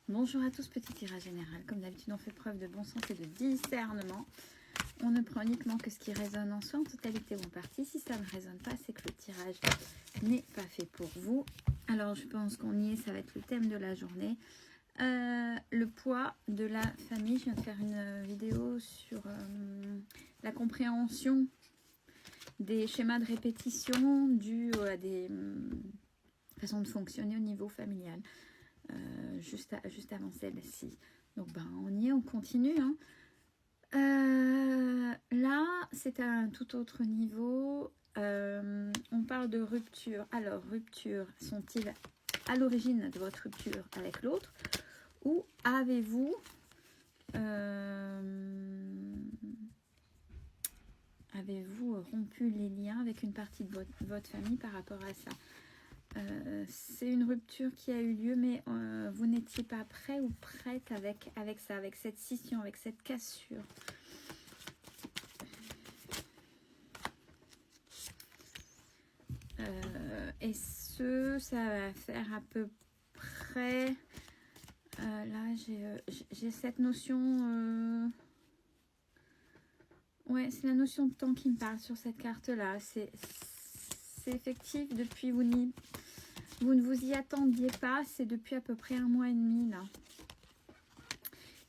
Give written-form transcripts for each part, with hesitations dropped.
Bonjour à tous, petit tirage général. Comme d'habitude, on fait preuve de bon sens et de discernement. On ne prend uniquement que ce qui résonne en soi, en totalité ou en partie. Si ça ne résonne pas, c'est que le tirage n'est pas fait pour vous. Alors, je pense qu'on y est, ça va être le thème de la journée. Le poids de la famille. Je viens de faire une vidéo sur la compréhension des schémas de répétition dus à des façons de fonctionner au niveau familial. Juste avant celle-ci. Donc on y est, on continue. Là, c'est à un tout autre niveau. On parle de rupture. Alors, rupture, sont-ils à l'origine de votre rupture avec l'autre? Ou avez-vous rompu les liens avec une partie de votre famille par rapport à ça? C'est une rupture qui a eu lieu, mais vous n'étiez pas prêt ou prête avec ça, avec cette scission, avec cette cassure. Et ça va faire à peu près... là, j'ai cette notion... ouais, c'est la notion de temps qui me parle sur cette carte-là. C'est effectif depuis vous ne vous y attendiez pas, c'est depuis à peu près 1 mois et demi là.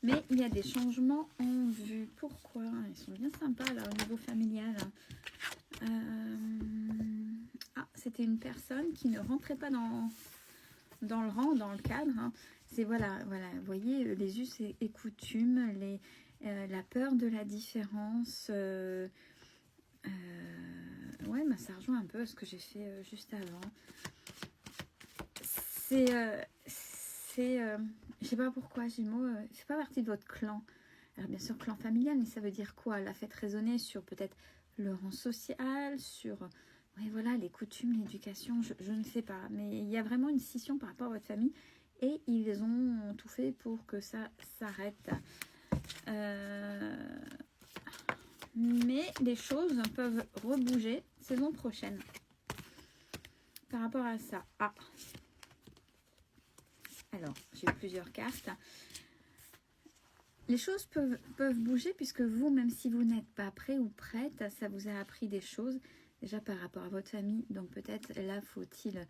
Mais il y a des changements en vue. Pourquoi? Ils sont bien sympas là au niveau familial. Ah, c'était une personne qui ne rentrait pas dans le rang, dans le cadre. C'est voilà, vous voyez, les us et coutumes, la peur de la différence. Ouais, ça rejoint un peu ce que j'ai fait juste avant. Je sais pas pourquoi Gémeaux, fait pas partie de votre clan. Alors bien sûr clan familial, mais ça veut dire quoi? La faites résonner sur peut-être le rang social, sur ouais, voilà, les coutumes, l'éducation, je ne sais pas. Mais il y a vraiment une scission par rapport à votre famille et ils ont tout fait pour que ça s'arrête. Mais les choses peuvent rebouger saison prochaine par rapport à ça. Ah, alors j'ai eu plusieurs cartes. Les choses peuvent bouger puisque vous, même si vous n'êtes pas prêt ou prête, ça vous a appris des choses déjà par rapport à votre famille. Donc peut-être là, faut-il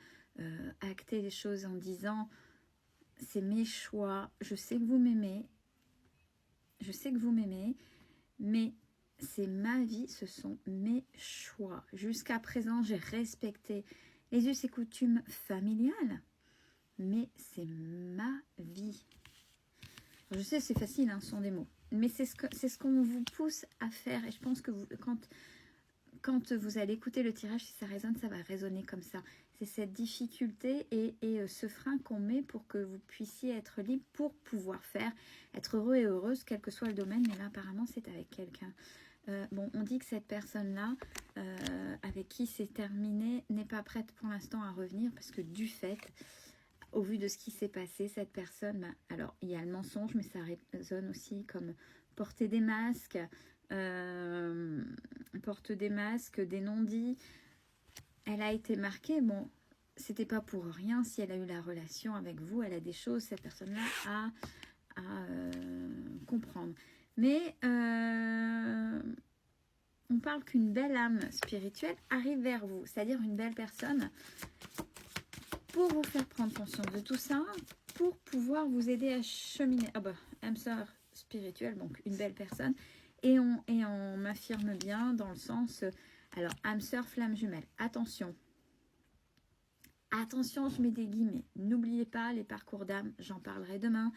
acter les choses en disant c'est mes choix, je sais que vous m'aimez, mais c'est ma vie, ce sont mes choix. Jusqu'à présent, j'ai respecté les us et coutumes familiales, mais c'est ma vie. Je sais, c'est facile, ce sont des mots. Mais c'est ce qu'on vous pousse à faire. Et je pense que quand vous allez écouter le tirage, si ça résonne, ça va résonner comme ça. C'est cette difficulté et ce frein qu'on met pour que vous puissiez être libre pour pouvoir faire, être heureux et heureuse, quel que soit le domaine. Mais là, apparemment, c'est avec quelqu'un. Bon, on dit que cette personne-là, avec qui c'est terminé, n'est pas prête pour l'instant à revenir parce que du fait... Au vu de ce qui s'est passé, cette personne, alors il y a le mensonge, mais ça résonne aussi comme porter des masques, des non-dits. Elle a été marquée, bon, c'était pas pour rien si elle a eu la relation avec vous, elle a des choses, cette personne-là, à comprendre. Mais on parle qu'une belle âme spirituelle arrive vers vous, c'est-à-dire une belle personne pour vous faire prendre conscience de tout ça, pour pouvoir vous aider à cheminer. Ah bah, âme sœur spirituelle, donc une belle personne. Et on m'affirme bien dans le sens, alors âme sœur, flamme jumelle. Attention, je mets des guillemets. N'oubliez pas les parcours d'âme, j'en parlerai demain.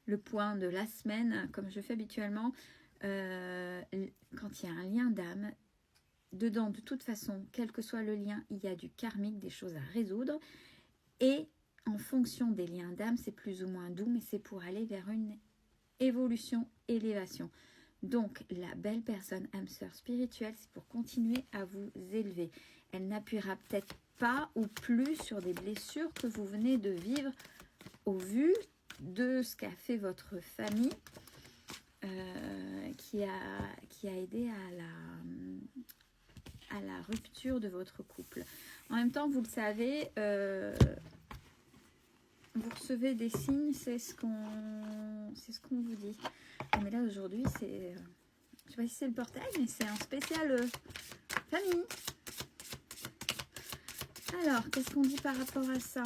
Le point de la semaine, comme je fais habituellement, quand il y a un lien d'âme, dedans, de toute façon, quel que soit le lien, il y a du karmique, des choses à résoudre. Et en fonction des liens d'âme, c'est plus ou moins doux, mais c'est pour aller vers une évolution, élévation. Donc, la belle personne, âme sœur spirituelle, c'est pour continuer à vous élever. Elle n'appuiera peut-être pas ou plus sur des blessures que vous venez de vivre au vu de ce qu'a fait votre famille, qui a aidé à la rupture de votre couple. En même temps, vous le savez, vous recevez des signes, c'est ce qu'on vous dit. Ah, mais là aujourd'hui c'est, je sais pas si c'est le portail, mais c'est un spécial famille. Alors, qu'est-ce qu'on dit par rapport à ça?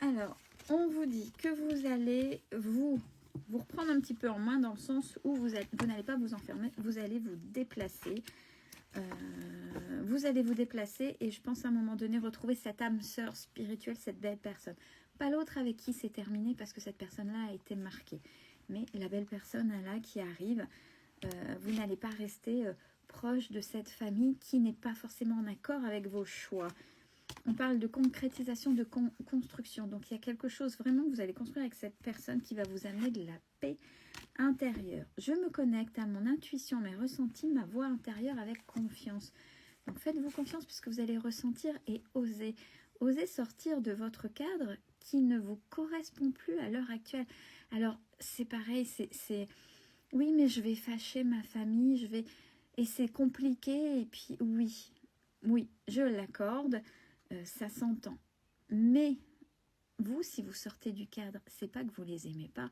Alors, on vous dit que vous allez vous reprendre un petit peu en main dans le sens où vous n'allez pas vous enfermer, vous allez vous déplacer. Vous allez vous déplacer et je pense à un moment donné retrouver cette âme sœur spirituelle, cette belle personne. Pas l'autre avec qui c'est terminé parce que cette personne-là a été marquée. Mais la belle personne là qui arrive, vous n'allez pas rester proche de cette famille qui n'est pas forcément en accord avec vos choix. On parle de concrétisation, de construction. Donc il y a quelque chose vraiment que vous allez construire avec cette personne qui va vous amener de la paix intérieure. Je me connecte à mon intuition, mes ressentis, ma voix intérieure avec confiance. Donc faites-vous confiance puisque vous allez ressentir et oser. Oser sortir de votre cadre qui ne vous correspond plus à l'heure actuelle. Alors c'est pareil, c'est oui mais je vais fâcher ma famille, je vais et c'est compliqué et puis oui, je l'accorde, ça s'entend. Mais vous, si vous sortez du cadre, c'est pas que vous les aimez pas.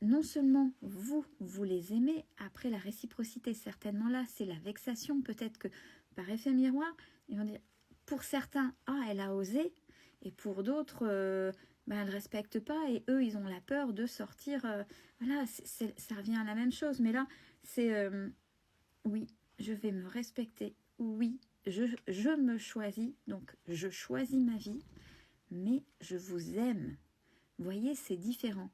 Non seulement vous les aimez, après la réciprocité, certainement là, c'est la vexation. Peut-être que par effet miroir, ils vont dire, pour certains, ah, elle a osé, et pour d'autres, elle ne respecte pas, et eux, ils ont la peur de sortir. Voilà, ça revient à la même chose. Mais là, c'est, oui, je vais me respecter, oui, je me choisis, donc je choisis ma vie, mais je vous aime. Vous voyez, c'est différent.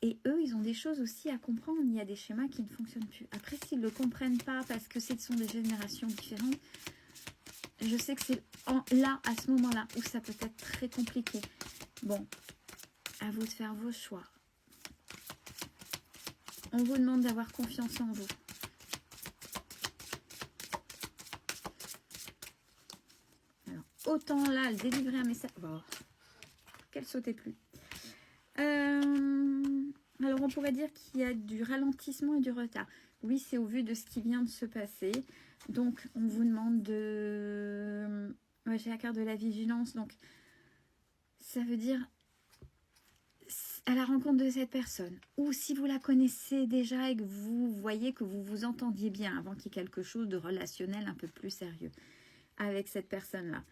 Et eux, ils ont des choses aussi à comprendre. Il y a des schémas qui ne fonctionnent plus. Après, s'ils ne le comprennent pas parce que ce sont des générations différentes, je sais que c'est là, à ce moment-là, où ça peut être très compliqué. Bon, à vous de faire vos choix. On vous demande d'avoir confiance en vous. Alors, autant là, délivrer un message... Oh, qu'elle sautait plus. Alors, on pourrait dire qu'il y a du ralentissement et du retard. Oui, c'est au vu de ce qui vient de se passer. Donc, on vous demande de... Ouais, j'ai la carte de la vigilance. Donc, ça veut dire à la rencontre de cette personne. Ou si vous la connaissez déjà et que vous voyez que vous vous entendiez bien avant qu'il y ait quelque chose de relationnel un peu plus sérieux avec cette personne-là.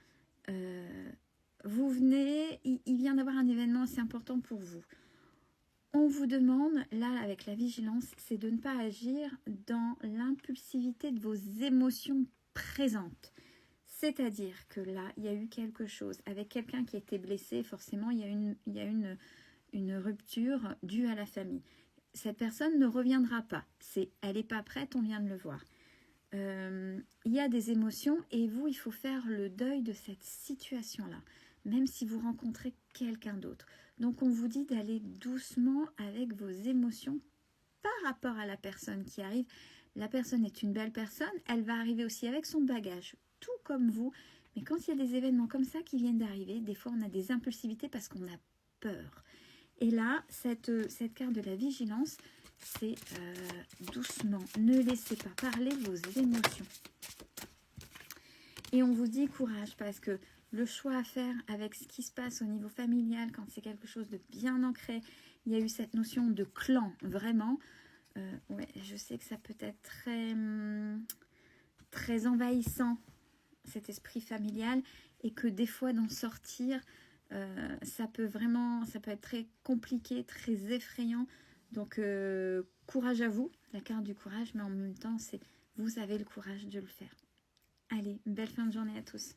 Vous venez, il vient d'avoir un événement assez important pour vous. On vous demande, là, avec la vigilance, c'est de ne pas agir dans l'impulsivité de vos émotions présentes. C'est-à-dire que là, il y a eu quelque chose. Avec quelqu'un qui a été blessé, forcément, il y a une rupture due à la famille. Cette personne ne reviendra pas. Elle n'est pas prête, on vient de le voir. Il y a des émotions et vous, il faut faire le deuil de cette situation-là, même si vous rencontrez quelqu'un d'autre. Donc, on vous dit d'aller doucement avec vos émotions par rapport à la personne qui arrive. La personne est une belle personne, elle va arriver aussi avec son bagage, tout comme vous. Mais quand il y a des événements comme ça qui viennent d'arriver, des fois, on a des impulsivités parce qu'on a peur. Et là, cette carte de la vigilance, c'est doucement, ne laissez pas parler vos émotions. Et on vous dit courage parce que le choix à faire avec ce qui se passe au niveau familial, quand c'est quelque chose de bien ancré, il y a eu cette notion de clan, vraiment. Ouais, je sais que ça peut être très envahissant, cet esprit familial, et que des fois d'en sortir, ça peut être très compliqué, très effrayant. Donc, courage à vous, la carte du courage, mais en même temps, vous avez le courage de le faire. Allez, belle fin de journée à tous.